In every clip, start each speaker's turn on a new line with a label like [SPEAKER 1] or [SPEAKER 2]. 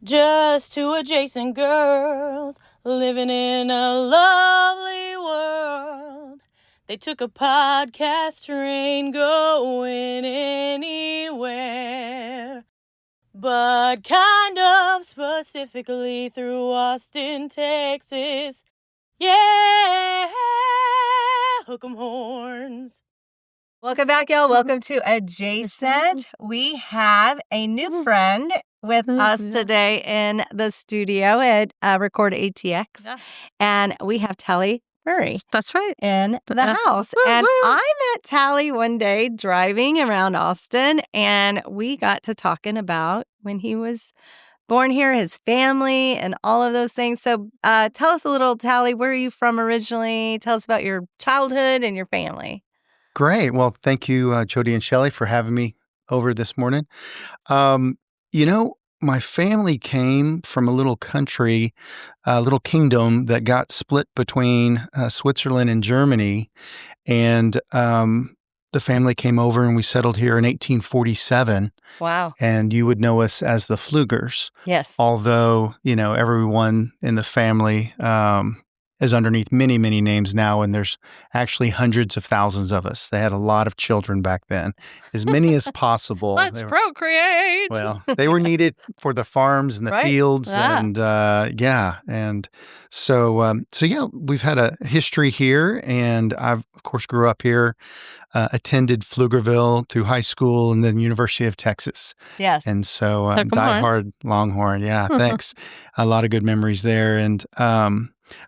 [SPEAKER 1] Just two adjacent girls living in a lovely world. They took a podcast train going anywhere, but kind of specifically through Austin, Texas. Yeah, hook 'em horns.
[SPEAKER 2] Welcome back, y'all. Welcome to Adjacent. We have a new friend with us today in the studio at Record ATX. Yeah. And we have Talley Maury.
[SPEAKER 3] That's right.
[SPEAKER 2] In the house. And I met Talley one day driving around Austin, and we got to talking about when he was born here, his family, and all of those things. So tell us a little, Talley, where are you from originally? Tell us about your childhood and your family.
[SPEAKER 4] Great. Well, thank you, Jody and Shelly, for having me over this morning. My family came from a little country, a little kingdom that got split between Switzerland and Germany. And the family came over and we settled here in 1847.
[SPEAKER 2] Wow.
[SPEAKER 4] And you would know us as the Flugers.
[SPEAKER 2] Yes.
[SPEAKER 4] Although, everyone in the family is underneath many, many names now, and there's actually hundreds of thousands of us. They had a lot of children back then, as many as possible.
[SPEAKER 3] Let's procreate.
[SPEAKER 4] Well, they were needed for the farms and the fields, and so we've had a history here, and I've of course grew up here, attended Pflugerville through high school, and then University of Texas.
[SPEAKER 2] Yes,
[SPEAKER 4] and so diehard Longhorn. Yeah, thanks. A lot of good memories there, and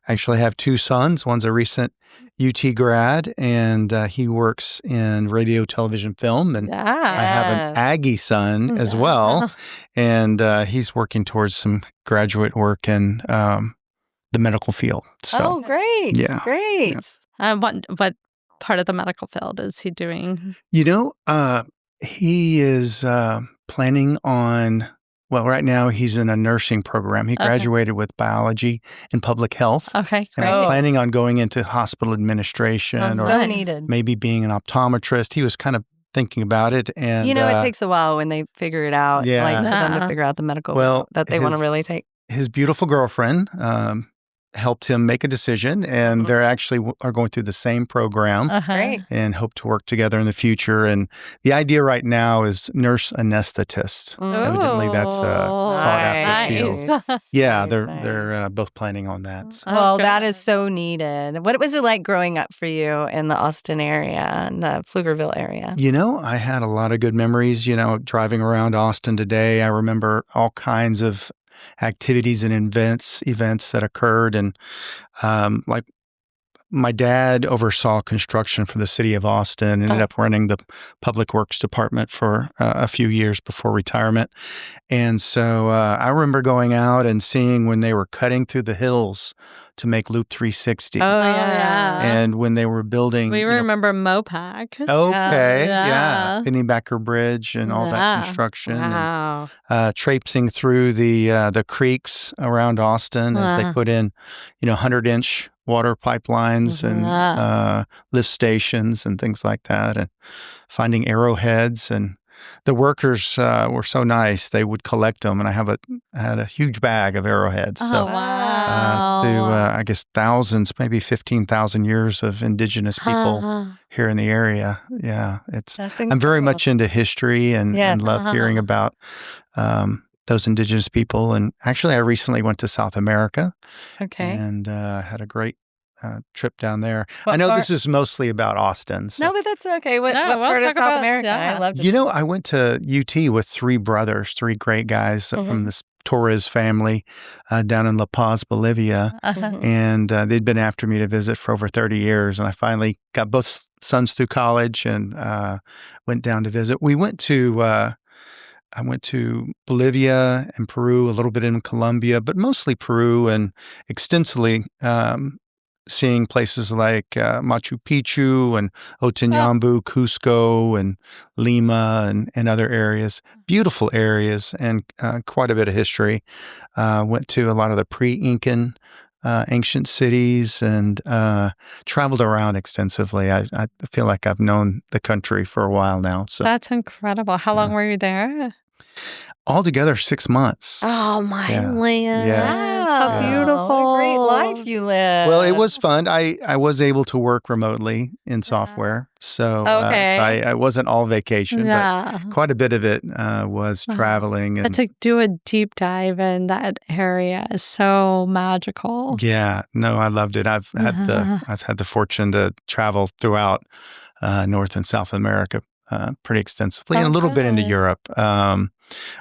[SPEAKER 4] I actually have two sons. One's a recent UT grad, and he works in radio, television, film. And I have an Aggie son as well, and he's working towards some graduate work in the medical field. So,
[SPEAKER 2] great. Yeah. Great.
[SPEAKER 3] Yeah. What part of the medical field is he doing?
[SPEAKER 4] He is planning on... Well, right now he's in a nursing program. He graduated with biology and public health.
[SPEAKER 3] Okay, great.
[SPEAKER 4] And he's planning on going into hospital administration or maybe being an optometrist. He was kind of thinking about it. And
[SPEAKER 2] it takes a while when they figure it out, like for them to figure out the medical that they want to really take.
[SPEAKER 4] His beautiful girlfriend helped him make a decision, and they're actually are going through the same program and hope to work together in the future. And the idea right now is nurse anesthetist. Evidently, that's a sought-after field. Yeah, they're both planning on that. So.
[SPEAKER 2] Well, that is so needed. What was it like growing up for you in the Austin area, in the Pflugerville area?
[SPEAKER 4] I had a lot of good memories, driving around Austin today. I remember all kinds of activities and events that occurred. And like my dad oversaw construction for the city of Austin, ended up running the public works department for a few years before retirement. And so I remember going out and seeing when they were cutting through the hills to make Loop 360.
[SPEAKER 3] Oh, yeah.
[SPEAKER 4] And when they were building...
[SPEAKER 3] We remember Mopac.
[SPEAKER 4] Okay, yeah. Pennybacker Bridge and all that construction.
[SPEAKER 2] Wow.
[SPEAKER 4] And, traipsing through the creeks around Austin as they put in, 100-inch water pipelines and lift stations and things like that, and finding arrowheads. And the workers were so nice; they would collect them, and I had a huge bag of arrowheads. So, through I guess thousands, maybe 15,000 years of indigenous people here in the area. Yeah, I'm very much into history and love hearing about those indigenous people. And actually, I recently went to South America.
[SPEAKER 2] Okay.
[SPEAKER 4] And had a great trip down there. I know this is mostly about Austin. So.
[SPEAKER 2] No, but that's okay. What part of South America? I love it.
[SPEAKER 4] I went to UT with three brothers, three great guys from this Torres family down in La Paz, Bolivia. And they'd been after me to visit for over 30 years. And I finally got both sons through college and went down to visit. I went to Bolivia and Peru, a little bit in Colombia, but mostly Peru, and extensively seeing places like Machu Picchu and Otinyambu, Cusco, and Lima, and other areas. Beautiful areas and quite a bit of history. Went to a lot of the pre-Incan ancient cities and traveled around extensively. I feel like I've known the country for a while now. So
[SPEAKER 3] that's incredible. How long were you there?
[SPEAKER 4] Altogether, 6 months.
[SPEAKER 3] Oh, my
[SPEAKER 4] Yeah.
[SPEAKER 3] land.
[SPEAKER 4] Yes.
[SPEAKER 3] How
[SPEAKER 4] Yeah.
[SPEAKER 3] beautiful.
[SPEAKER 2] What a great life you live.
[SPEAKER 4] Well, it was fun. I was able to work remotely in software, so I wasn't all vacation, but quite a bit of it was traveling.
[SPEAKER 3] But
[SPEAKER 4] And
[SPEAKER 3] to do a deep dive in that area is so magical.
[SPEAKER 4] yeah, no, I loved it. I've had the fortune to travel throughout North and South America pretty extensively, and a little bit into Europe.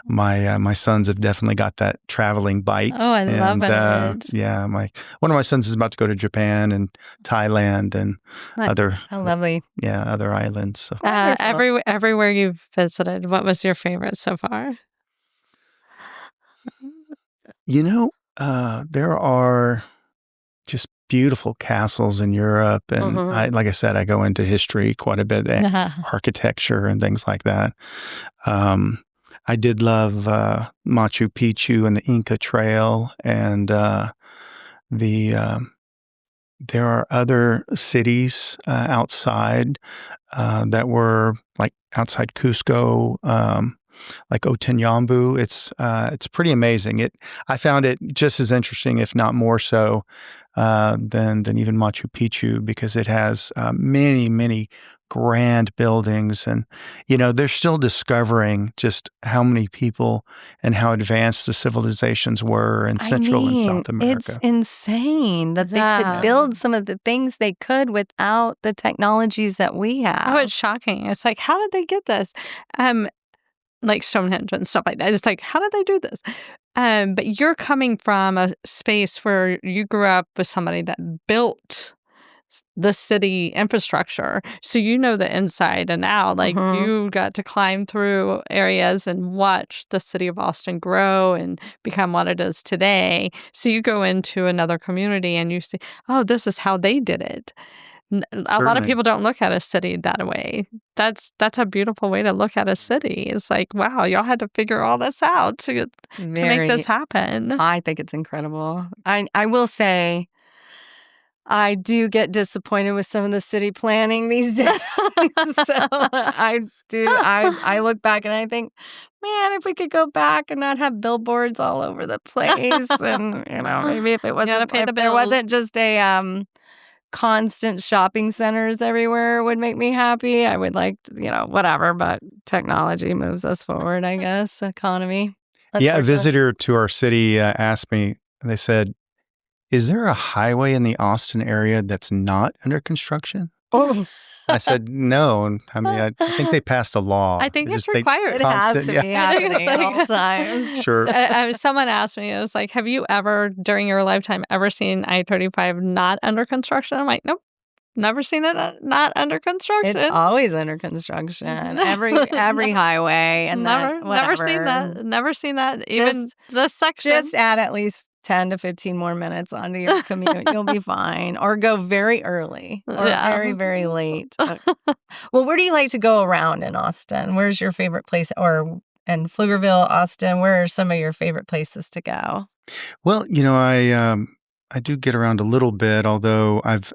[SPEAKER 4] My sons have definitely got that traveling bite.
[SPEAKER 3] Oh, I love it.
[SPEAKER 4] Yeah, one of my sons is about to go to Japan and Thailand and other
[SPEAKER 2] lovely.
[SPEAKER 4] Yeah, other islands. So.
[SPEAKER 3] Everywhere you've visited, what was your favorite so far?
[SPEAKER 4] There are just beautiful castles in Europe, and like I said, I go into history quite a bit, architecture and things like that. I did love Machu Picchu and the Inca Trail, and there are other cities outside that were like outside Cusco, like Otenyambu. It's pretty amazing. I found it just as interesting, if not more so, than even Machu Picchu, because it has many, many grand buildings, and they're still discovering just how many people and how advanced the civilizations were in Central and South America.
[SPEAKER 2] It's insane that they could build some of the things they could without the technologies that we have.
[SPEAKER 3] Oh, it's shocking. It's like, how did they get this? Like Stonehenge and stuff like that. It's like, how did they do this? But you're coming from a space where you grew up with somebody that built the city infrastructure. So you know the inside and out. Like you got to climb through areas and watch the city of Austin grow and become what it is today. So you go into another community and you see, oh, this is how they did it. A lot of people don't look at a city that way. That's a beautiful way to look at a city. It's like, wow, y'all had to figure all this out to make this happen.
[SPEAKER 2] I think it's incredible. I will say, I do get disappointed with some of the city planning these days. So I do. I look back and I think, man, if we could go back and not have billboards all over the place, and maybe if it wasn't, if there wasn't just a constant shopping centers everywhere would make me happy. I would like, whatever, but technology moves us forward, I guess. Economy.
[SPEAKER 4] A visitor to our city asked me, they said, is there a highway in the Austin area that's not under construction?
[SPEAKER 2] Oh.
[SPEAKER 4] I said, no. I mean, I think they passed a law.
[SPEAKER 3] I think it's required.
[SPEAKER 2] It has to be happening at all times.
[SPEAKER 4] Sure.
[SPEAKER 3] So, someone asked me, it was like, have you ever, during your lifetime, ever seen I-35 not under construction? I'm like, nope. Never seen it not under construction.
[SPEAKER 2] It's always under construction. Every highway and
[SPEAKER 3] never seen that. Never seen that. Even the section.
[SPEAKER 2] Just add at least 10 to 15 more minutes onto your commute. You'll be fine. Or go very early or very, very late. Well, where do you like to go around in Austin? Where's your favorite place? Or in Pflugerville, Austin, where are some of your favorite places to go?
[SPEAKER 4] Well, I do get around a little bit, although I've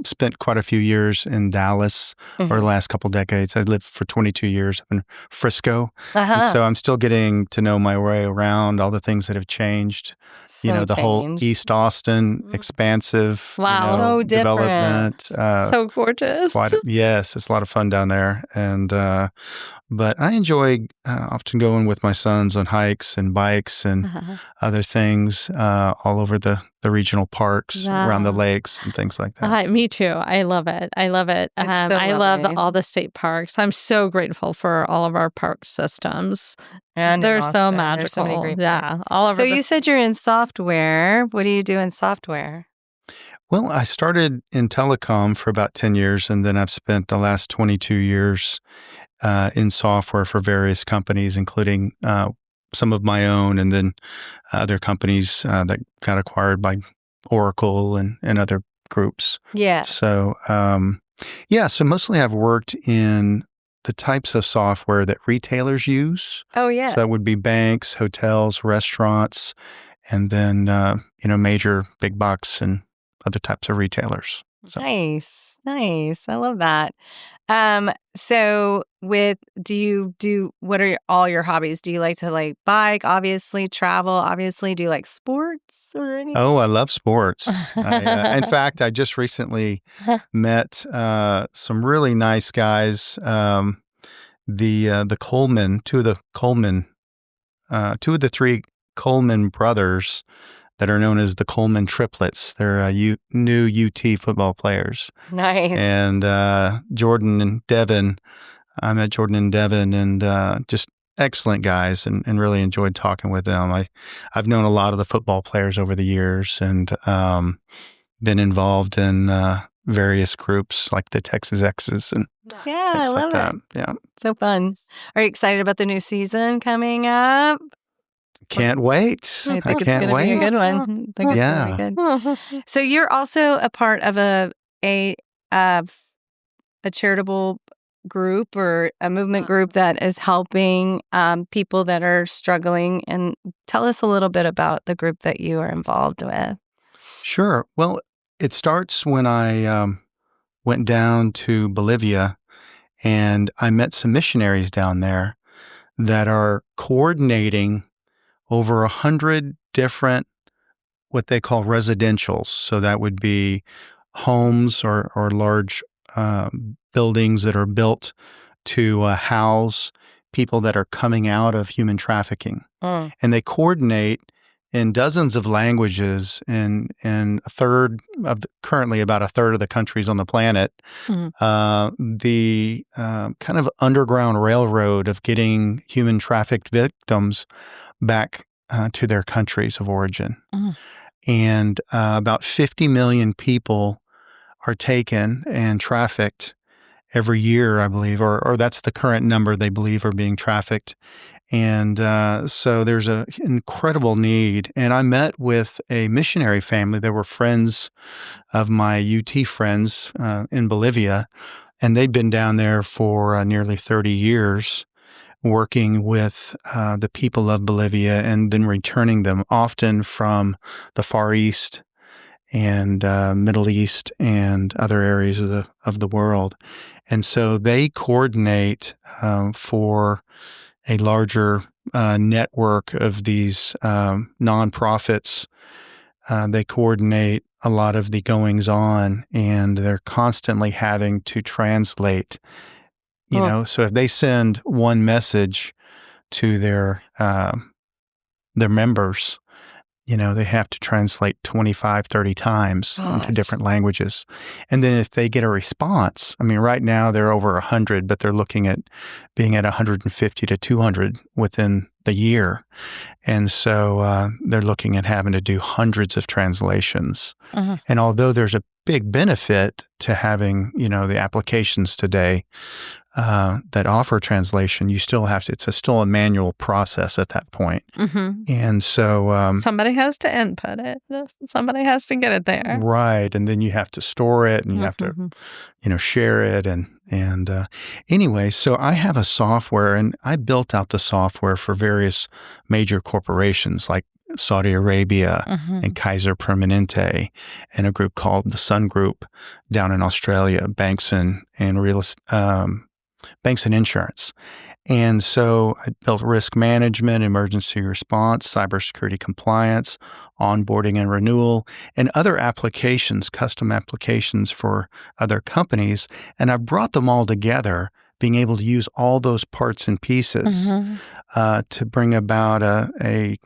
[SPEAKER 4] spent quite a few years in Dallas over the last couple decades. I lived for 22 years up in Frisco. And so I'm still getting to know my way around, all the things that have changed. The whole East Austin, expansive
[SPEAKER 2] so
[SPEAKER 4] development.
[SPEAKER 3] So gorgeous.
[SPEAKER 4] Yes, it's a lot of fun down there. And but I enjoy often going with my sons on hikes and bikes and other things all over the regional parks, around the lakes and things like that.
[SPEAKER 3] Me too. I love it. I love it. I love all the state parks. I'm so grateful for all of our park systems.
[SPEAKER 2] And
[SPEAKER 3] they're so magical.
[SPEAKER 2] There's so many great
[SPEAKER 3] parks. All over.
[SPEAKER 2] So you said you're in software. What do you do in software?
[SPEAKER 4] Well, I started in telecom for about 10 years, and then I've spent the last 22 years in software for various companies, including some of my own, and then other companies that got acquired by Oracle and other groups.
[SPEAKER 2] Yeah.
[SPEAKER 4] So, so mostly I've worked in the types of software that retailers use.
[SPEAKER 2] Oh, yeah.
[SPEAKER 4] So that would be banks, hotels, restaurants, and then, major big box and other types of retailers. So.
[SPEAKER 2] Nice. I love that. So what are all your hobbies? Do you like to bike, obviously, travel, obviously? Do you like sports or anything?
[SPEAKER 4] Oh, I love sports. In fact, I just recently met some really nice guys. The Coleman, two of the three Coleman brothers that are known as the Coleman triplets. They're new UT football players.
[SPEAKER 2] Nice.
[SPEAKER 4] And Jordan and Devin. I met Jordan and Devin, and just excellent guys, and really enjoyed talking with them. I've known a lot of the football players over the years, and been involved in various groups like the Texas X's and
[SPEAKER 2] I love
[SPEAKER 4] that.
[SPEAKER 2] it.
[SPEAKER 4] Yeah,
[SPEAKER 2] so fun. Are you excited about the new season coming up?
[SPEAKER 4] Can't wait.
[SPEAKER 2] I think it's
[SPEAKER 4] can't
[SPEAKER 2] going to be a good one. I think it's
[SPEAKER 4] Yeah.
[SPEAKER 2] gonna be good. So you're also a part of a charitable group or a movement group that is helping people that are struggling. And tell us a little bit about the group that you are involved with.
[SPEAKER 4] Sure. Well, it starts when I went down to Bolivia, and I met some missionaries down there that are coordinating over 100 different what they call residentials. So that would be homes or large buildings that are built to house people that are coming out of human trafficking. And they coordinate in dozens of languages in currently about a third of the countries on the planet, the kind of underground railroad of getting human trafficked victims back to their countries of origin. And about 50 million people are taken and trafficked every year, I believe, or that's the current number they believe are being trafficked. And so there's an incredible need. And I met with a missionary family. They were friends of my UT friends in Bolivia, and they'd been down there for nearly 30 years working with the people of Bolivia and then returning them often from the Far East and Middle East and other areas of the world. And so they coordinate for a larger network of these nonprofits. They coordinate a lot of the goings on, and they're constantly having to translate. So if they send one message to their members, they have to translate 25, 30 times into different languages. And then if they get a response, right now they're over 100, but they're looking at being at 150 to 200 within the year. And so they're looking at having to do hundreds of translations. And although there's a big benefit to having, the applications today that offer translation, you still have to, it's still a manual process at that point. And so
[SPEAKER 3] somebody has to input it. Somebody has to get it there.
[SPEAKER 4] Right. And then you have to store it, and you have to, share it. And anyway, so I have a software, and I built out the software for various major corporations like Saudi Arabia and Kaiser Permanente, and a group called the Sun Group down in Australia, banks and insurance. And so I built risk management, emergency response, cybersecurity compliance, onboarding and renewal, and other applications, custom applications for other companies. And I brought them all together, being able to use all those parts and pieces to bring about a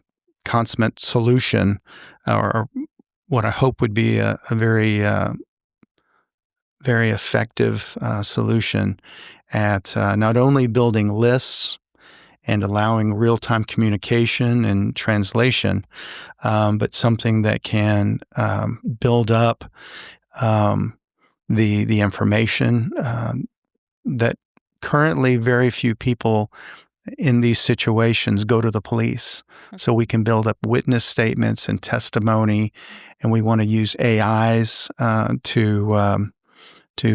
[SPEAKER 4] consummate solution, or what I hope would be a very, very effective solution at not only building lists and allowing real-time communication and translation, but something that can build up the information that currently very few people in these situations go to the police. So we can build up witness statements and testimony, and we want to use AIs to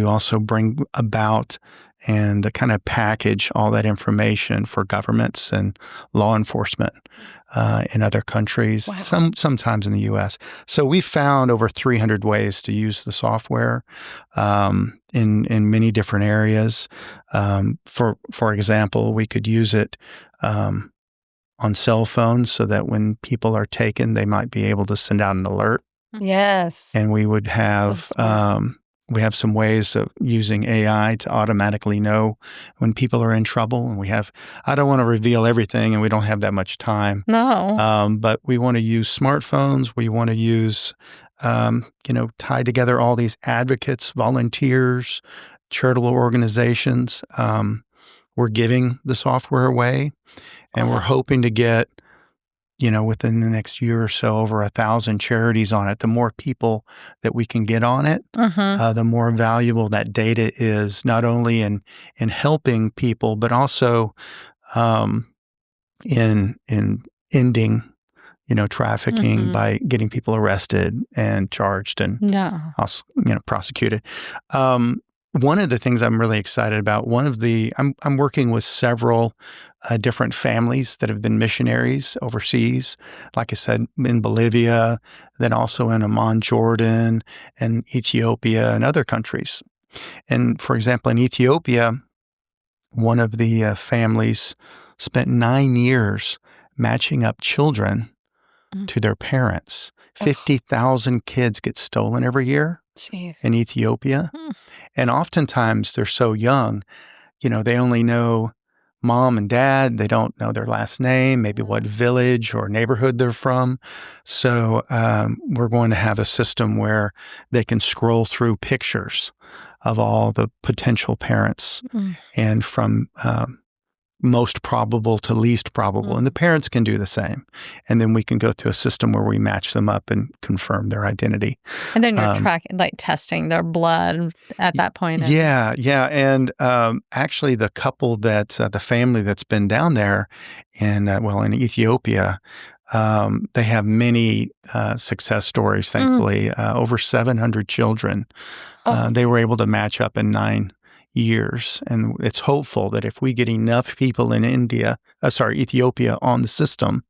[SPEAKER 4] also bring about and to kind of package all that information for governments and law enforcement in other countries, sometimes in the U.S. So we found over 300 ways to use the software in many different areas. For example, we could use it on cell phones so that when people are taken, they might be able to send out an alert.
[SPEAKER 2] Yes.
[SPEAKER 4] And we would have we have some ways of using AI to automatically know when people are in trouble. And I don't want to reveal everything, and we don't have that much time.
[SPEAKER 3] No.
[SPEAKER 4] But we want to use smartphones. We want to use, tie together all these advocates, volunteers, charitable organizations. We're giving the software away, and we're hoping to get, within the next year or so, over 1,000 charities on it. The more people that we can get on it, the more valuable that data is, not only in helping people, but also in ending, trafficking by getting people arrested and charged and also, prosecuted. One of the things I'm really excited about, I'm working with several different families that have been missionaries overseas, like I said, in Bolivia, then also in Amman, Jordan, and Ethiopia and other countries. And for example, in Ethiopia, one of the families spent 9 years matching up children to their parents. 50,000 kids get stolen every year in Ethiopia. And oftentimes they're so young, they only know mom and dad. They don't know their last name, maybe what village or neighborhood they're from. So we're going to have a system where they can scroll through pictures of all the potential parents and from most probable to least probable. And the parents can do the same. And then we can go to a system where we match them up and confirm their identity.
[SPEAKER 3] And then you're tracking, testing their blood at that point.
[SPEAKER 4] Yeah. And actually the couple the family that's been down there in Ethiopia, they have many success stories, thankfully. Over 700 children. They were able to match up in 9 years. And it's hopeful that if we get enough people in Ethiopia on the system,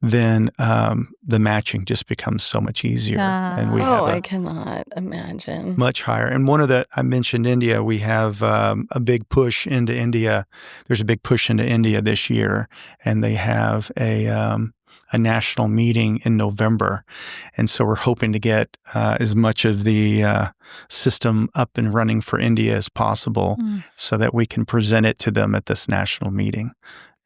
[SPEAKER 4] then the matching just becomes so much easier. And we have
[SPEAKER 2] I cannot imagine.
[SPEAKER 4] Much higher. And I mentioned India, we have a big push into India. There's a big push into India this year, and they have a national meeting in November. And so we're hoping to get as much of the system up and running for India as possible so that we can present it to them at this national meeting.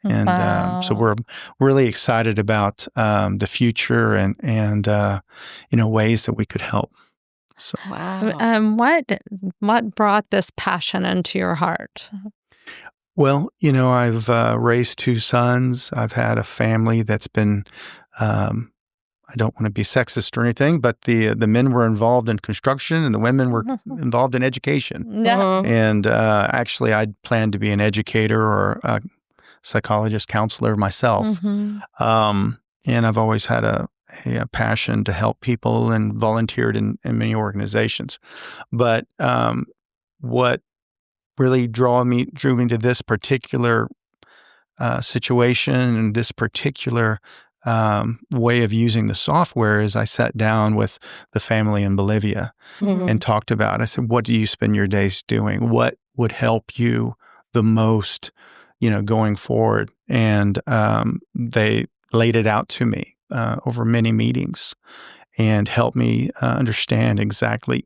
[SPEAKER 4] And so we're really excited about the future and ways that we could help. So.
[SPEAKER 2] Wow.
[SPEAKER 3] What brought this passion into your heart?
[SPEAKER 4] Well, I've raised 2 sons. I've had a family that's been, I don't want to be sexist or anything, but the men were involved in construction and the women were involved in education. And actually, I'd planned to be an educator or a psychologist, counselor myself. And I've always had a passion to help people and volunteered in many organizations. But what really drew me to this particular situation and this particular way of using the software is I sat down with the family in Bolivia and talked about, I said, what do you spend your days doing? What would help you the most, going forward? And they laid it out to me over many meetings and helped me understand exactly,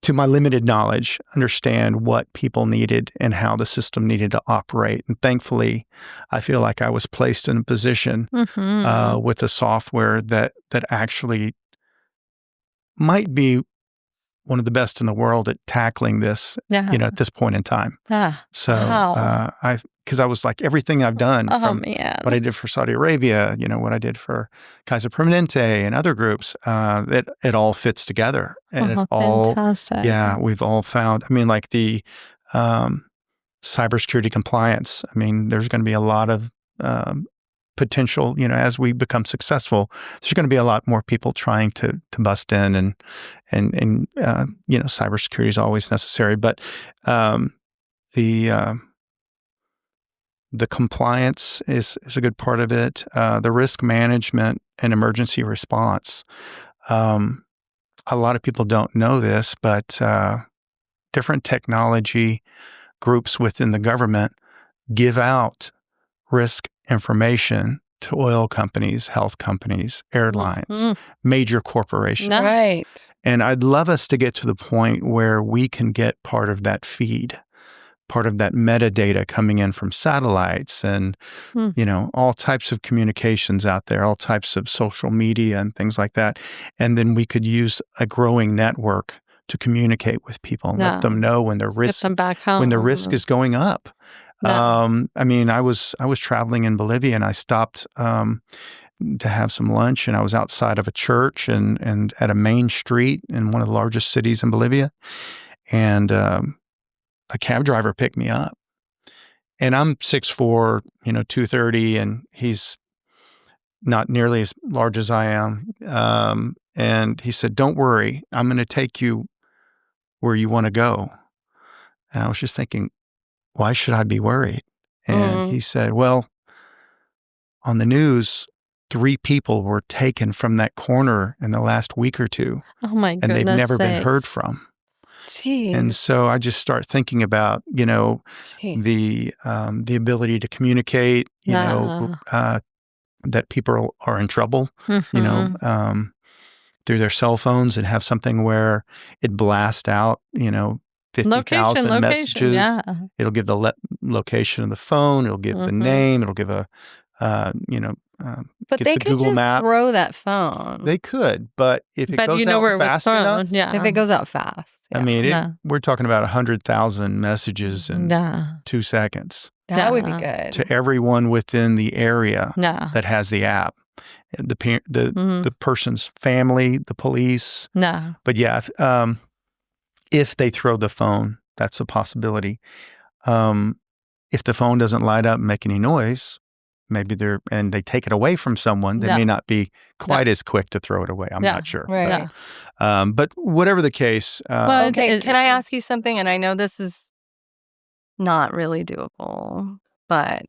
[SPEAKER 4] to my limited knowledge, understand what people needed and how the system needed to operate. And thankfully, I feel like I was placed in a position with a software that actually might be one of the best in the world at tackling this, at this point in time. So because I was like, everything I've done from what I did for Saudi Arabia, what I did for Kaiser Permanente and other groups, it all fits together. And it all,
[SPEAKER 3] fantastic.
[SPEAKER 4] We've all found, the cybersecurity compliance. There's going to be a lot of potential, as we become successful, there's going to be a lot more people trying to bust in and cybersecurity is always necessary. But the compliance is a good part of it. The risk management and emergency response. A lot of people don't know this, but different technology groups within the government give out risk information to oil companies, health companies, airlines, major corporations.
[SPEAKER 2] Right.
[SPEAKER 4] And I'd love us to get to the point where we can get part of that feed, part of that metadata coming in from satellites and, all types of communications out there, all types of social media and things like that. And then we could use a growing network to communicate with people and let them know when their risk, when the risk is going up. I mean, I was traveling in Bolivia and I stopped to have some lunch, and I was outside of a church and at a main street in one of the largest cities in Bolivia. And a cab driver picked me up. And I'm 6'4", 230, and he's not nearly as large as I am. And he said, "Don't worry, I'm going to take you where you want to go." And I was just thinking, why should I be worried? And he said, "Well, on the news, 3 people were taken from that corner in the last week or two.
[SPEAKER 3] Oh my goodness.
[SPEAKER 4] And they've never been heard from."
[SPEAKER 2] Jeez.
[SPEAKER 4] And so I just start thinking about, the ability to communicate, that people are in trouble, through their cell phones, and have something where it blasts out, 50,000 messages.
[SPEAKER 3] Yeah.
[SPEAKER 4] It'll give the location of the phone. It'll give the name. It'll give a,
[SPEAKER 2] but
[SPEAKER 4] give
[SPEAKER 2] they
[SPEAKER 4] the
[SPEAKER 2] could
[SPEAKER 4] Google
[SPEAKER 2] just
[SPEAKER 4] map.
[SPEAKER 2] throw that phone.
[SPEAKER 4] They could, but if it goes out fast enough,
[SPEAKER 2] if it goes out fast.
[SPEAKER 4] I mean, we're talking about 100,000 messages in 2 seconds.
[SPEAKER 2] That would be good.
[SPEAKER 4] To everyone within the area that has the app. The person's family, the police. But yeah, if they throw the phone, that's a possibility. If the phone doesn't light up and make any noise, maybe they take it away from someone, they may not be quite as quick to throw it away. I'm not sure.
[SPEAKER 2] Right.
[SPEAKER 4] But whatever the case.
[SPEAKER 2] Okay, can I ask you something? And I know this is not really doable, but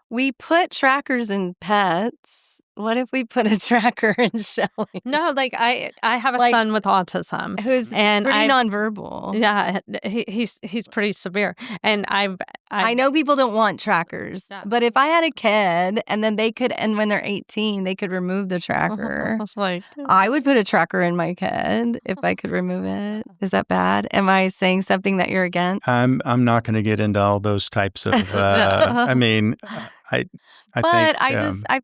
[SPEAKER 2] we put trackers in pets. What if we put a tracker in Shelly?
[SPEAKER 3] No, I have a son with autism
[SPEAKER 2] who's pretty nonverbal.
[SPEAKER 3] Yeah, he's pretty severe, and I
[SPEAKER 2] know people don't want trackers, but if I had a kid and then and when they're 18, they could remove the tracker. I would put a tracker in my kid if I could remove it. Is that bad? Am I saying something that you're against?
[SPEAKER 4] I'm not going to get into all those types of. I mean. I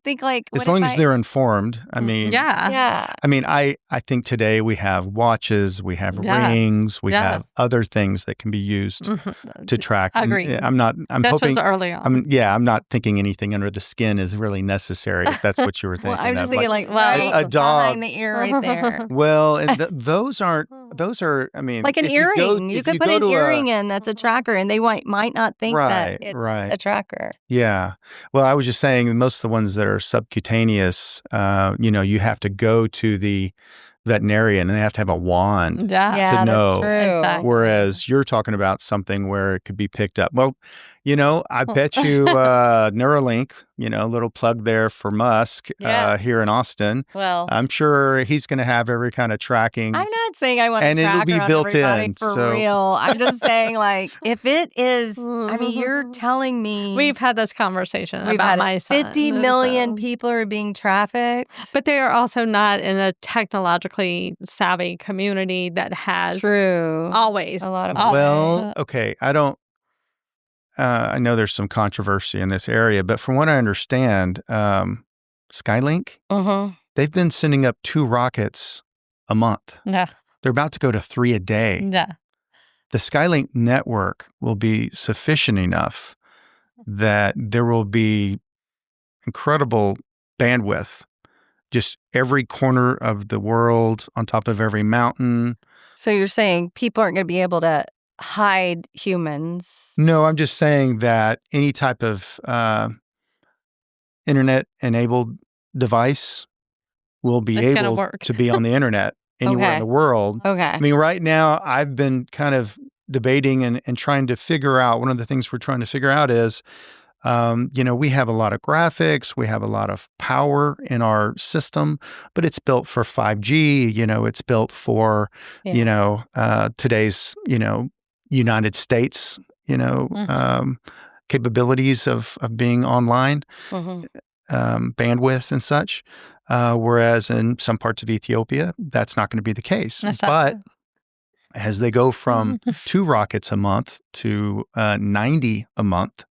[SPEAKER 2] think like
[SPEAKER 4] as long as they're informed. I mean,
[SPEAKER 2] yeah.
[SPEAKER 4] I mean, I think today we have watches, we have rings, we have other things that can be used to track.
[SPEAKER 3] Agree.
[SPEAKER 4] I'm
[SPEAKER 3] this
[SPEAKER 4] hoping.
[SPEAKER 3] Was early on.
[SPEAKER 4] I'm not thinking anything under the skin is really necessary. If that's what you were thinking.
[SPEAKER 2] Well, I'm just thinking
[SPEAKER 4] a dog
[SPEAKER 2] behind the ear right there.
[SPEAKER 4] Well, and those are. I mean,
[SPEAKER 2] like an earring. You could put an earring in that's a tracker, and they might not think that it's a tracker.
[SPEAKER 4] Yeah. Well, I was just saying most of the ones that are subcutaneous, you have to go to the veterinarian and they have to have a wand to know.
[SPEAKER 2] That's true.
[SPEAKER 3] Exactly.
[SPEAKER 4] Whereas you're talking about something where it could be picked up. Well, I bet you Neuralink, a little plug there for Musk here in Austin.
[SPEAKER 2] Well,
[SPEAKER 4] I'm sure he's going to have every kind of tracking.
[SPEAKER 2] I'm not saying I want to track
[SPEAKER 4] it'll be built in
[SPEAKER 2] for real. I'm just saying, if it is, I mean, you're telling me
[SPEAKER 3] we've had this conversation about my son.
[SPEAKER 2] 50 million people are being trafficked,
[SPEAKER 3] but they are also not in a technologically savvy community that has always
[SPEAKER 2] a lot of.
[SPEAKER 4] Well, okay, I don't. I know there's some controversy in this area, but from what I understand, Skylink, they've been sending up 2 rockets a month.
[SPEAKER 3] Yeah.
[SPEAKER 4] They're about to go to 3 a day.
[SPEAKER 3] Yeah.
[SPEAKER 4] The Skylink network will be sufficient enough that there will be incredible bandwidth, just every corner of the world, on top of every mountain.
[SPEAKER 2] So you're saying people aren't going to be able to hide humans?
[SPEAKER 4] No, I'm just saying that any type of internet-enabled device will be able to be on the internet anywhere in the world.
[SPEAKER 2] Okay.
[SPEAKER 4] I mean, right now, I've been kind of debating and trying to figure out, one of the things we're trying to figure out is, we have a lot of graphics, we have a lot of power in our system, but it's built for 5G, it's built for, today's, United States, capabilities of being online, bandwidth and such. Whereas in some parts of Ethiopia, that's not going to be the case. But as they go from 2 rockets a month to 90 a month,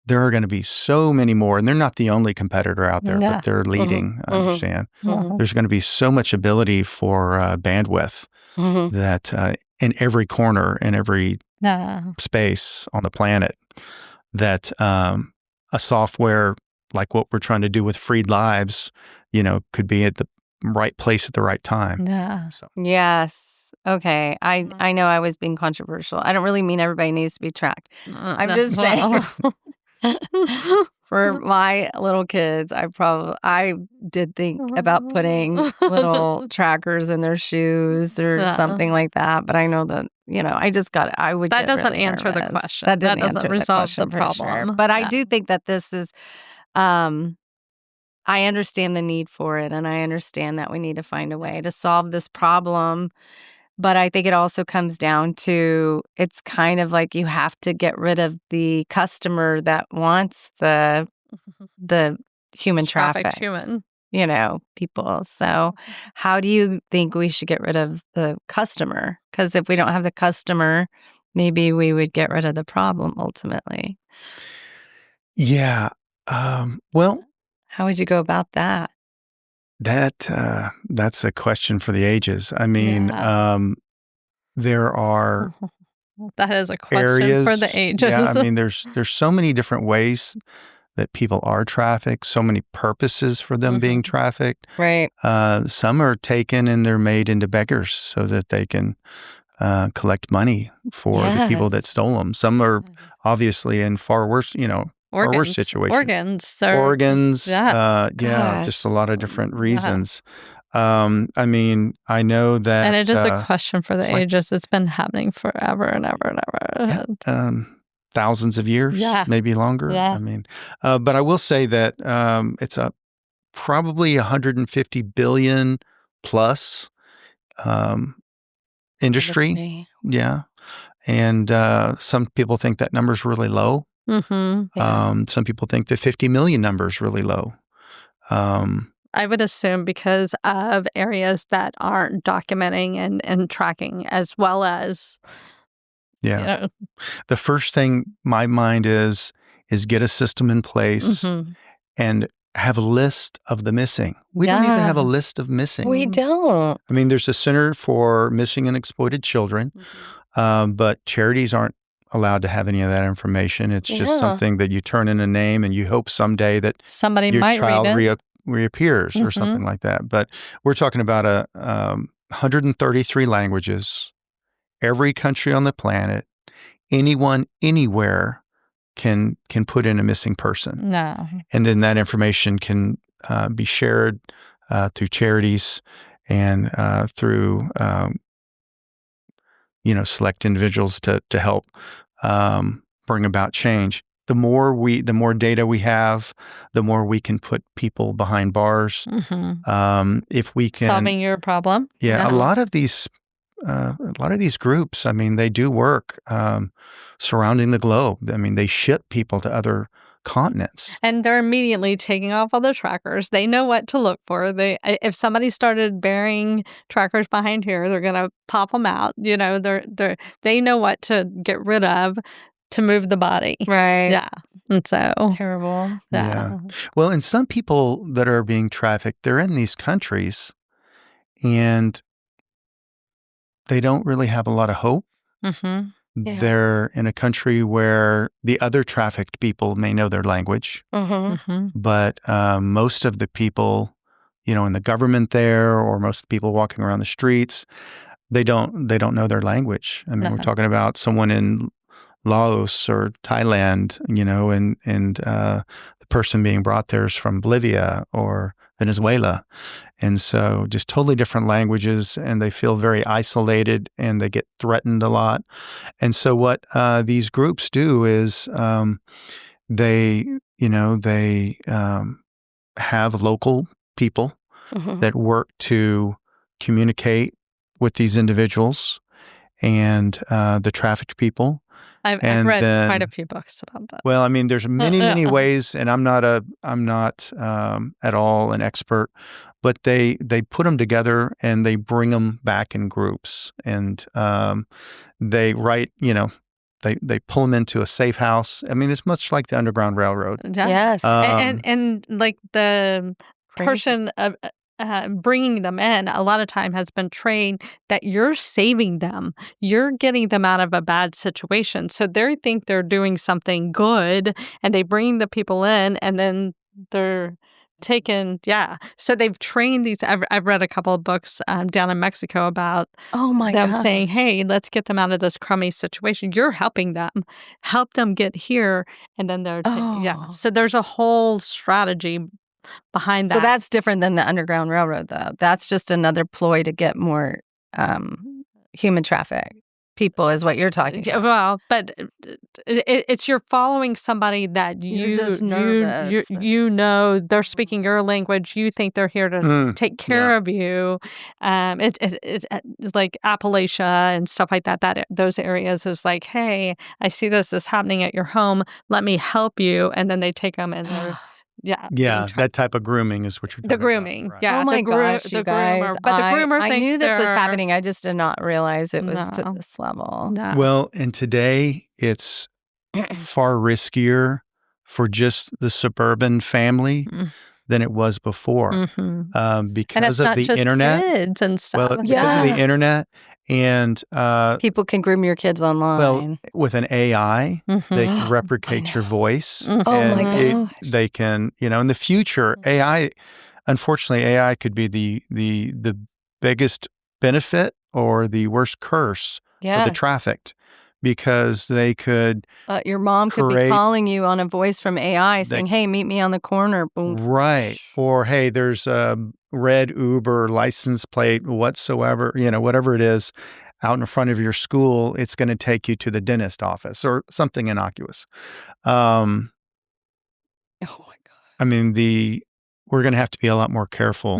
[SPEAKER 4] there are going to be so many more. And they're not the only competitor out there, but they're leading, I understand. There's going to be so much ability for bandwidth that in every corner, in every space on the planet, that a software like what we're trying to do with Freed Lives, could be at the right place at the right time.
[SPEAKER 3] Yeah.
[SPEAKER 4] So.
[SPEAKER 2] Yes. Okay. I know I was being controversial. I don't really mean everybody needs to be tracked. I'm just saying. For my little kids, I did think about putting little trackers in their shoes or something like that. But I know that, that
[SPEAKER 3] doesn't
[SPEAKER 2] really
[SPEAKER 3] answer the
[SPEAKER 2] nervous.
[SPEAKER 3] question.
[SPEAKER 2] That
[SPEAKER 3] That
[SPEAKER 2] doesn't
[SPEAKER 3] doesn't
[SPEAKER 2] answer
[SPEAKER 3] resolve the
[SPEAKER 2] question for sure.
[SPEAKER 3] problem.
[SPEAKER 2] But I do think that this is, I understand the need for it, and I understand that we need to find a way to solve this problem. But I think it also comes down to, it's kind of like you have to get rid of the customer that wants the human trafficked,
[SPEAKER 3] human.
[SPEAKER 2] People. So how do you think we should get rid of the customer? Because if we don't have the customer, maybe we would get rid of the problem ultimately.
[SPEAKER 4] Yeah. Well,
[SPEAKER 2] how would you go about that?
[SPEAKER 4] That's a question for the ages. I mean, there are
[SPEAKER 3] that is a question
[SPEAKER 4] areas
[SPEAKER 3] for the ages.
[SPEAKER 4] Yeah, I mean, there's so many different ways that people are trafficked, so many purposes for them being trafficked.
[SPEAKER 2] Right.
[SPEAKER 4] Some are taken and they're made into beggars so that they can collect money for the people that stole them. Some are obviously in far worse, far worse situations.
[SPEAKER 3] Organs.
[SPEAKER 4] Just a lot of different reasons. I mean, I know that...
[SPEAKER 3] And it is a question for the ages. It's been happening forever and ever and ever.
[SPEAKER 4] Yeah, thousands of years, maybe longer.
[SPEAKER 3] Yeah.
[SPEAKER 4] I mean, but I will say that it's probably 150 billion plus industry. Yeah. And some people think that number's really low. Some people think the 50 million number is really low.
[SPEAKER 3] I would assume because of areas that aren't documenting and tracking as well as.
[SPEAKER 4] Yeah. The first thing my mind is get a system in place and have a list of the missing. We don't even have a list of missing.
[SPEAKER 2] We don't.
[SPEAKER 4] I mean, there's a Center for Missing and Exploited Children, but charities aren't allowed to have any of that information. It's just something that you turn in a name and you hope someday that
[SPEAKER 3] somebody
[SPEAKER 4] your
[SPEAKER 3] might
[SPEAKER 4] child
[SPEAKER 3] read it.
[SPEAKER 4] reappears or something like that. But we're talking about 133 languages, every country on the planet, anyone, anywhere can put in a missing person.
[SPEAKER 3] No.
[SPEAKER 4] And then that information can be shared through charities and through select individuals to help bring about change. The more data we have, the more we can put people behind bars. If we can
[SPEAKER 3] solving your problem.
[SPEAKER 4] Yeah, a lot of these groups, I mean, they do work surrounding the globe. I mean, they ship people to other continents.
[SPEAKER 3] And they're immediately taking off all the trackers. They know what to look for. If somebody started burying trackers behind here, they're going to pop them out. They know what to get rid of to move the body.
[SPEAKER 2] Right.
[SPEAKER 3] Yeah. And so
[SPEAKER 2] terrible.
[SPEAKER 4] Yeah. Well, and some people that are being trafficked, they're in these countries and they don't really have a lot of hope.
[SPEAKER 2] Yeah.
[SPEAKER 4] They're in a country where the other trafficked people may know their language, but most of the people, in the government there, or most of the people walking around the streets, they don't know their language. I mean, we're talking about someone in Laos or Thailand, and the person being brought there is from Bolivia or Venezuela. And so just totally different languages, and they feel very isolated and they get threatened a lot. And so what these groups do is they have local people that work to communicate with these individuals and the trafficked people.
[SPEAKER 3] I've read quite a few books about that.
[SPEAKER 4] Well, I mean, there's many ways, and I'm not at all an expert, but they put them together and they bring them back in groups, and they write, they pull them into a safe house. I mean, it's much like the Underground Railroad.
[SPEAKER 3] Yeah.
[SPEAKER 2] Yes.
[SPEAKER 3] And like the person bringing them in a lot of time has been trained that you're saving them. You're getting them out of a bad situation. So they think they're doing something good, and they bring the people in, and then they're taken. Yeah. So they've trained these. I've read a couple of books down in Mexico about them saying, hey, let's get them out of this crummy situation. You're helping them. Help them get here. And then they're, yeah. So there's a whole strategy behind that.
[SPEAKER 2] So that's different than the Underground Railroad, though. That's just another ploy to get more human traffic people is what you're talking about.
[SPEAKER 3] Well, but it's you're following somebody that you know they're speaking your language. You think they're here to take care of you. It's like Appalachia and stuff like that. That those areas is like, hey, I see this is happening at your home. Let me help you, and then they take them and they're. Yeah,
[SPEAKER 4] that type of grooming is what you're talking
[SPEAKER 3] about. The grooming,
[SPEAKER 4] right?
[SPEAKER 2] Yeah. Oh my gosh, you guys.
[SPEAKER 3] Groomer. But the groomer thinks
[SPEAKER 2] I knew this was happening. I just did not realize it was to this level.
[SPEAKER 3] No.
[SPEAKER 4] Well, and today it's far riskier for just the suburban family than it was before because of the internet.
[SPEAKER 3] Kids and stuff.
[SPEAKER 4] Well, because of the internet and
[SPEAKER 2] people can groom your kids online.
[SPEAKER 4] Well, with an AI, they can replicate your voice.
[SPEAKER 2] Oh my gosh.
[SPEAKER 4] They can, in the future, AI. Unfortunately, AI could be the biggest benefit or the worst curse for the trafficked. Because they could
[SPEAKER 2] your mom could be calling you on a voice from AI saying, hey, meet me on the corner. Boom.
[SPEAKER 4] Right. Or, hey, there's a red Uber license plate whatsoever, whatever it is, out in front of your school. It's going to take you to the dentist office or something innocuous.
[SPEAKER 2] Oh, my God.
[SPEAKER 4] I mean, we're going to have to be a lot more careful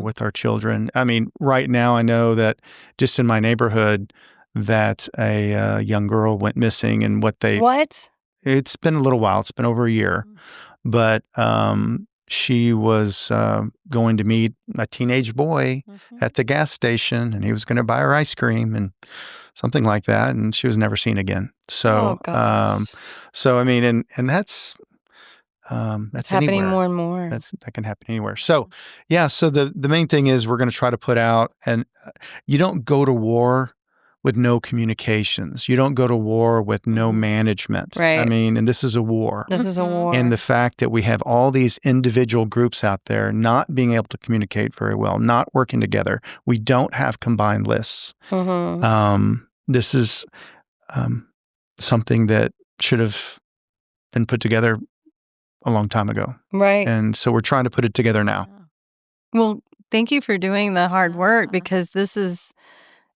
[SPEAKER 4] with our children. I mean, right now I know that just in my neighborhood, that a young girl went missing, and
[SPEAKER 2] What?
[SPEAKER 4] It's been a little while. It's been over a year, but she was going to meet a teenage boy at the gas station, and he was going to buy her ice cream and something like that, and she was never seen again. So, so I mean, and that's
[SPEAKER 2] happening
[SPEAKER 4] anywhere.
[SPEAKER 2] More and more.
[SPEAKER 4] That can happen anywhere. So, yeah. So the main thing is we're going to try to put out, and you don't go to war with no communications. You don't go to war with no management.
[SPEAKER 2] Right.
[SPEAKER 4] I mean, and this is a war.
[SPEAKER 2] This is a war.
[SPEAKER 4] And the fact that we have all these individual groups out there not being able to communicate very well, not working together. We don't have combined lists. This is something that should have been put together a long time ago.
[SPEAKER 2] Right.
[SPEAKER 4] And so we're trying to put it together now.
[SPEAKER 2] Well, thank you for doing the hard work, because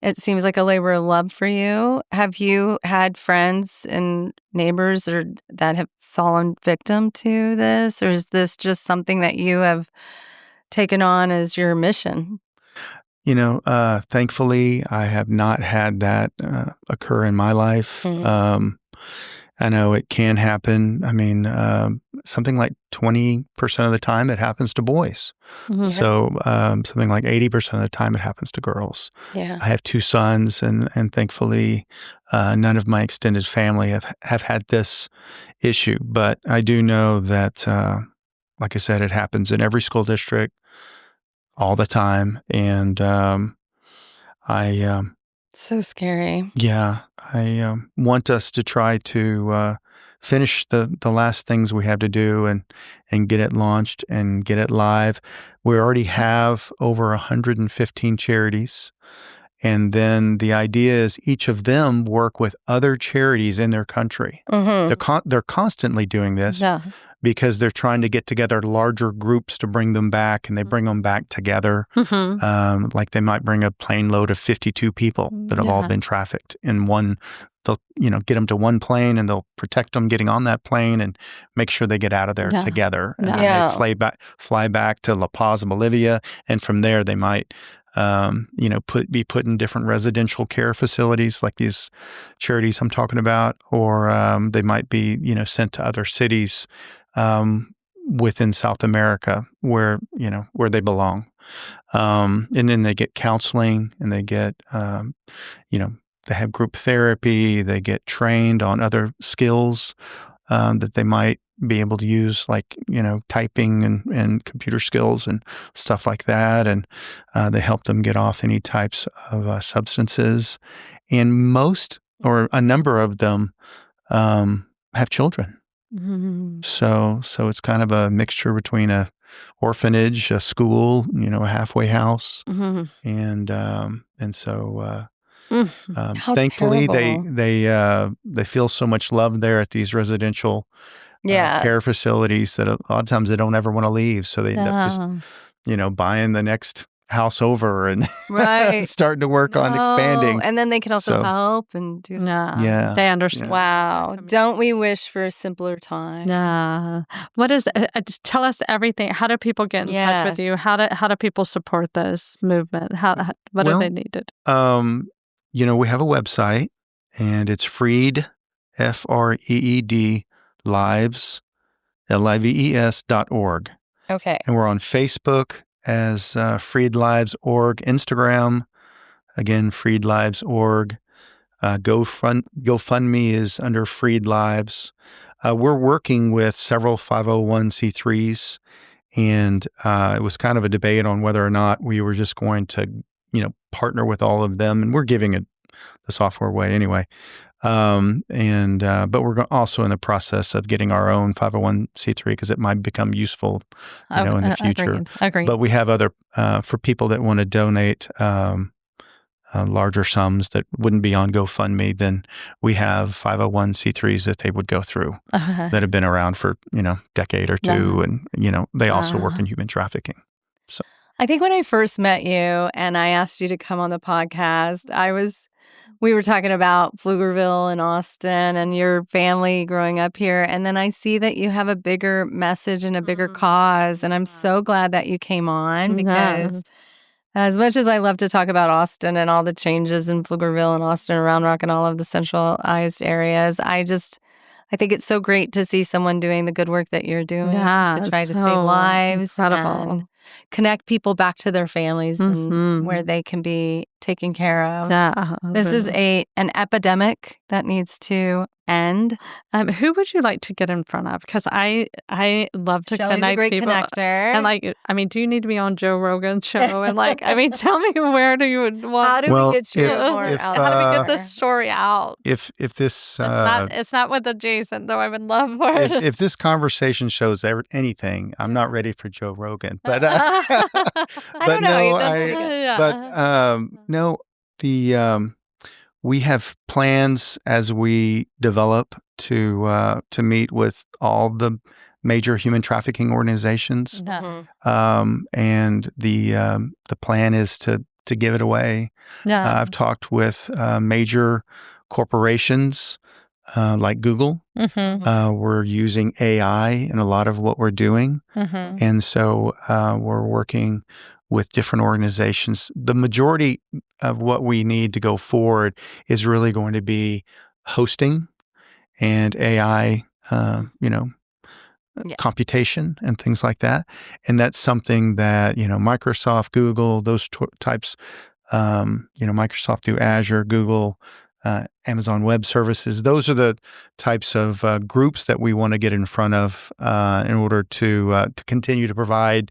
[SPEAKER 2] it seems like a labor of love for you. Have you had friends and neighbors that have fallen victim to this? Or is this just something that you have taken on as your mission?
[SPEAKER 4] Thankfully, I have not had that occur in my life. I know it can happen. I mean, something like 20% of the time it happens to boys. So something like 80% of the time it happens to girls.
[SPEAKER 2] Yeah.
[SPEAKER 4] I have 2 sons, and thankfully none of my extended family have had this issue. But I do know that, like I said, it happens in every school district all the time. And
[SPEAKER 2] so scary.
[SPEAKER 4] Yeah, I want us to try to finish the last things we have to do and get it launched and get it live. We already have over 115 charities, And then the idea is each of them work with other charities in their country. They're constantly doing this because they're trying to get together larger groups to bring them back, and they bring them back together. Like they might bring a plane load of 52 people that have all been trafficked in one. They'll, get them to one plane, and they'll protect them getting on that plane and make sure they get out of there together. And then they fly back to La Paz, Bolivia, and from there they might, be put in different residential care facilities like these charities I'm talking about, or they might be, sent to other cities within South America where they belong. And then they get counseling, and they get, they have group therapy. They get trained on other skills that they might be able to use, like, typing and computer skills and stuff like that. And they help them get off any types of substances. And most, or a number of them, have children. So it's kind of a mixture between a orphanage, a school, a halfway house, and so. Thankfully, they feel so much love there at these residential care facilities that a lot of times they don't ever want to leave. So they end up just, buying the next house over and starting to work on expanding.
[SPEAKER 2] And then they can also help and do that.
[SPEAKER 3] Yeah. They understand.
[SPEAKER 2] Wow. Don't we wish for a simpler time?
[SPEAKER 3] Yeah. What is, tell us everything. How do people get in touch with you? How do people support this movement? What do they need?
[SPEAKER 4] We have a website, and it's Freed, Freed, lives, lives.org.
[SPEAKER 2] Okay.
[SPEAKER 4] And we're on Facebook as Freed Lives Org, Instagram, again, Freed Lives Org. GoFundMe is under Freed Lives. We're working with several 501c3s, and it was kind of a debate on whether or not we were just going to partner with all of them, and we're giving it the software away anyway. But we're also in the process of getting our own 501c3 because it might become useful, in the future.
[SPEAKER 3] Agreed.
[SPEAKER 4] But we have other, for people that want to donate larger sums that wouldn't be on GoFundMe, then we have 501c3s that they would go through that have been around for, decade or two. And, they also work in human trafficking. So
[SPEAKER 2] I think when I first met you and I asked you to come on the podcast, we were talking about Pflugerville and Austin and your family growing up here. And then I see that you have a bigger message and a bigger cause. And I'm so glad that you came on because as much as I love to talk about Austin and all the changes in Pflugerville and Austin and Round Rock and all of the centralized areas, I think it's so great to see someone doing the good work that you're doing to try to save lives.
[SPEAKER 3] Incredible.
[SPEAKER 2] And connect people back to their families and where they can be taken care of. This is an epidemic that needs to end.
[SPEAKER 3] Who would you like to get in front of? Because I love to
[SPEAKER 2] Shelly's
[SPEAKER 3] connect
[SPEAKER 2] a great
[SPEAKER 3] people.
[SPEAKER 2] Connector.
[SPEAKER 3] And do you need to be on Joe Rogan's show? And tell me where do you want?
[SPEAKER 2] How do we get you more out
[SPEAKER 3] How do we
[SPEAKER 2] there?
[SPEAKER 3] get this story out?
[SPEAKER 4] If this
[SPEAKER 3] it's not with adjacent, though I would love for it.
[SPEAKER 4] If this conversation shows anything, I'm not ready for Joe Rogan, but
[SPEAKER 2] I don't know.
[SPEAKER 4] We have plans as we develop to meet with all the major human trafficking organizations, and the plan is to give it away. I've talked with major corporations like Google. We're using AI in a lot of what we're doing, and so we're working with different organizations. The majority of what we need to go forward is really going to be hosting and AI, computation and things like that. And that's something that, Microsoft, Google, those types, Microsoft through Azure, Google, Amazon Web Services. Those are the types of groups that we want to get in front of in order to continue to provide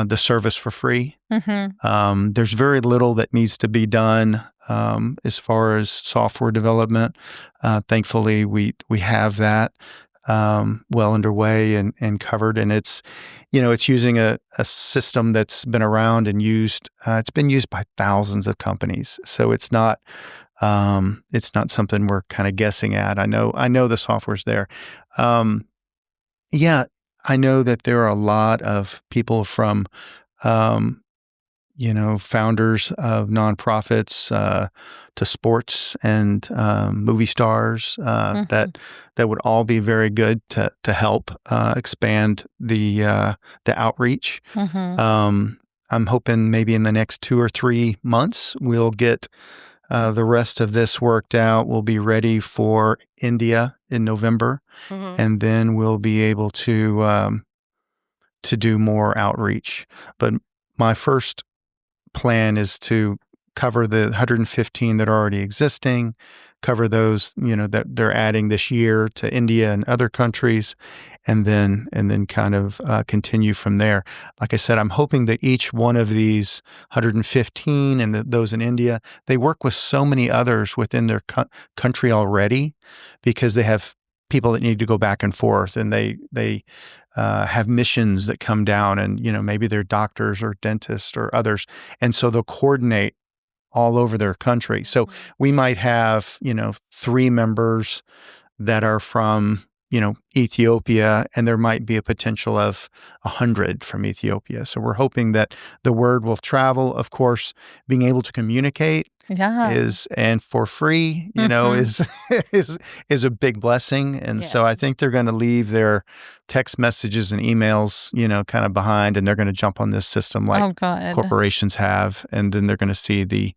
[SPEAKER 4] the service for free. There's very little that needs to be done as far as software development. Thankfully, we have that. well underway and covered. And it's using a system that's been around and used. It's been used by thousands of companies. So it's not something we're kind of guessing at. I know the software's there. Yeah, I know that there are a lot of people from, founders of nonprofits to sports and movie stars that would all be very good to help expand the outreach. I'm hoping maybe in the next 2 or 3 months we'll get the rest of this worked out. We'll be ready for India in November, and then we'll be able to do more outreach. But my first plan is to cover the 115 that are already existing, cover those that they're adding this year to India and other countries, and then kind of continue from there. Like I said, I'm hoping that each one of these 115 and those in India, they work with so many others within their country already, because they have people that need to go back and forth, and they have missions that come down, and maybe they're doctors or dentists or others, and so they'll coordinate all over their country. So we might have 3 members that are from Ethiopia, and there might be a potential of 100 from Ethiopia. So we're hoping that the word will travel. Of course, being able to communicate and for free, is a big blessing. And so I think they're going to leave their text messages and emails, kind of behind, and they're going to jump on this system like corporations have, and then they're going to see the,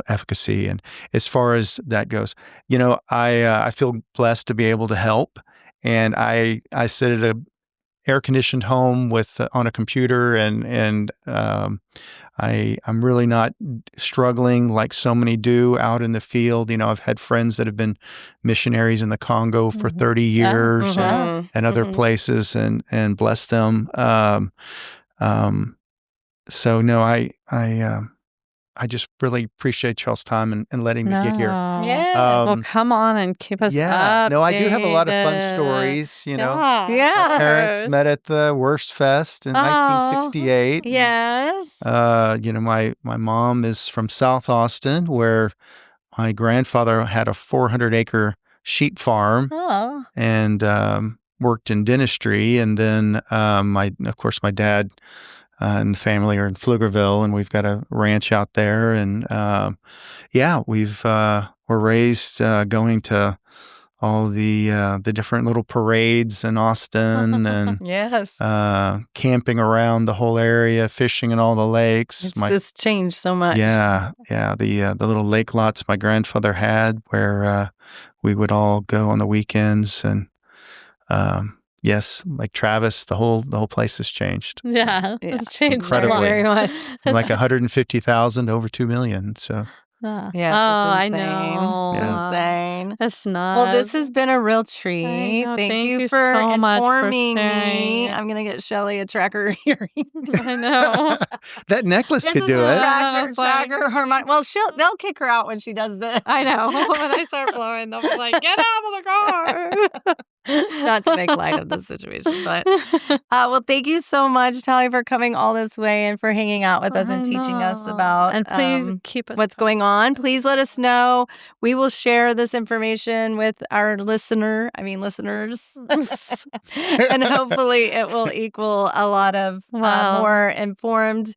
[SPEAKER 4] efficacy. And as far as that goes, I feel blessed to be able to help. And I sit at a air-conditioned home on a computer, and I'm really not struggling like so many do out in the field. I've had friends that have been missionaries in the Congo for 30 years and other places, and bless them. So no, I just really appreciate y'all's time and letting me get here.
[SPEAKER 3] Yeah. Well, come on and keep us up.
[SPEAKER 4] No, I do have a lot of fun stories, My parents met at the Wurst Fest in 1968.
[SPEAKER 2] Yes.
[SPEAKER 4] My mom is from South Austin, where my grandfather had a 400-acre sheep farm and worked in dentistry. And then, my dad and the family are in Pflugerville, and we've got a ranch out there. And we're raised going to all the different little parades in Austin, and camping around the whole area, fishing in all the lakes.
[SPEAKER 2] It's just changed so much.
[SPEAKER 4] The little lake lots my grandfather had, where we would all go on the weekends, and yes, like Travis, the whole place has changed.
[SPEAKER 3] Yeah, it's changed
[SPEAKER 4] incredibly,
[SPEAKER 2] very much.
[SPEAKER 4] From like 150,000 to over 2 million. So
[SPEAKER 3] I know.
[SPEAKER 2] Yeah. Insane.
[SPEAKER 3] That's nuts.
[SPEAKER 2] Well, this has been a real treat. Thank you for
[SPEAKER 3] so much
[SPEAKER 2] informing
[SPEAKER 3] for
[SPEAKER 2] me. I'm going to get Shelly a tracker earring.
[SPEAKER 3] I know.
[SPEAKER 4] That necklace could do it.
[SPEAKER 2] Tracker hormone. Well, they'll kick her out when she does this.
[SPEAKER 3] I know. When I start blowing, they'll be like, get out of the car.
[SPEAKER 2] Not to make light of the situation, but well, thank you so much, Talley, for coming all this way and for hanging out with us and teaching us about
[SPEAKER 3] and please keep us
[SPEAKER 2] what's going on. Please let us know. We will share this information with our listeners, and hopefully it will equal a lot of more informed,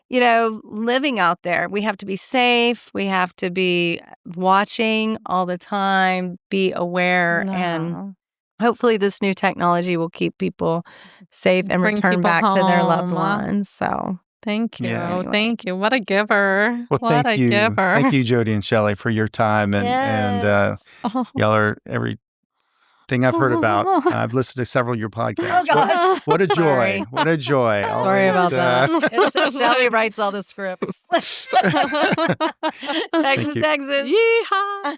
[SPEAKER 2] living out there. We have to be safe. We have to be watching all the time, be aware, and hopefully this new technology will keep people safe and return back to their loved ones. So
[SPEAKER 3] thank you.
[SPEAKER 4] Yeah.
[SPEAKER 3] Thank you. What a giver.
[SPEAKER 4] Well,
[SPEAKER 3] what a giver.
[SPEAKER 4] Thank you, Jody and Shelly, for your time. And y'all are everything I've heard about. I've listened to several of your podcasts.
[SPEAKER 2] Oh, gosh.
[SPEAKER 4] What a joy.
[SPEAKER 2] Sorry.
[SPEAKER 4] What a joy.
[SPEAKER 2] Sorry about that. Shelly writes all the scripts. Texas.
[SPEAKER 3] Yeehaw.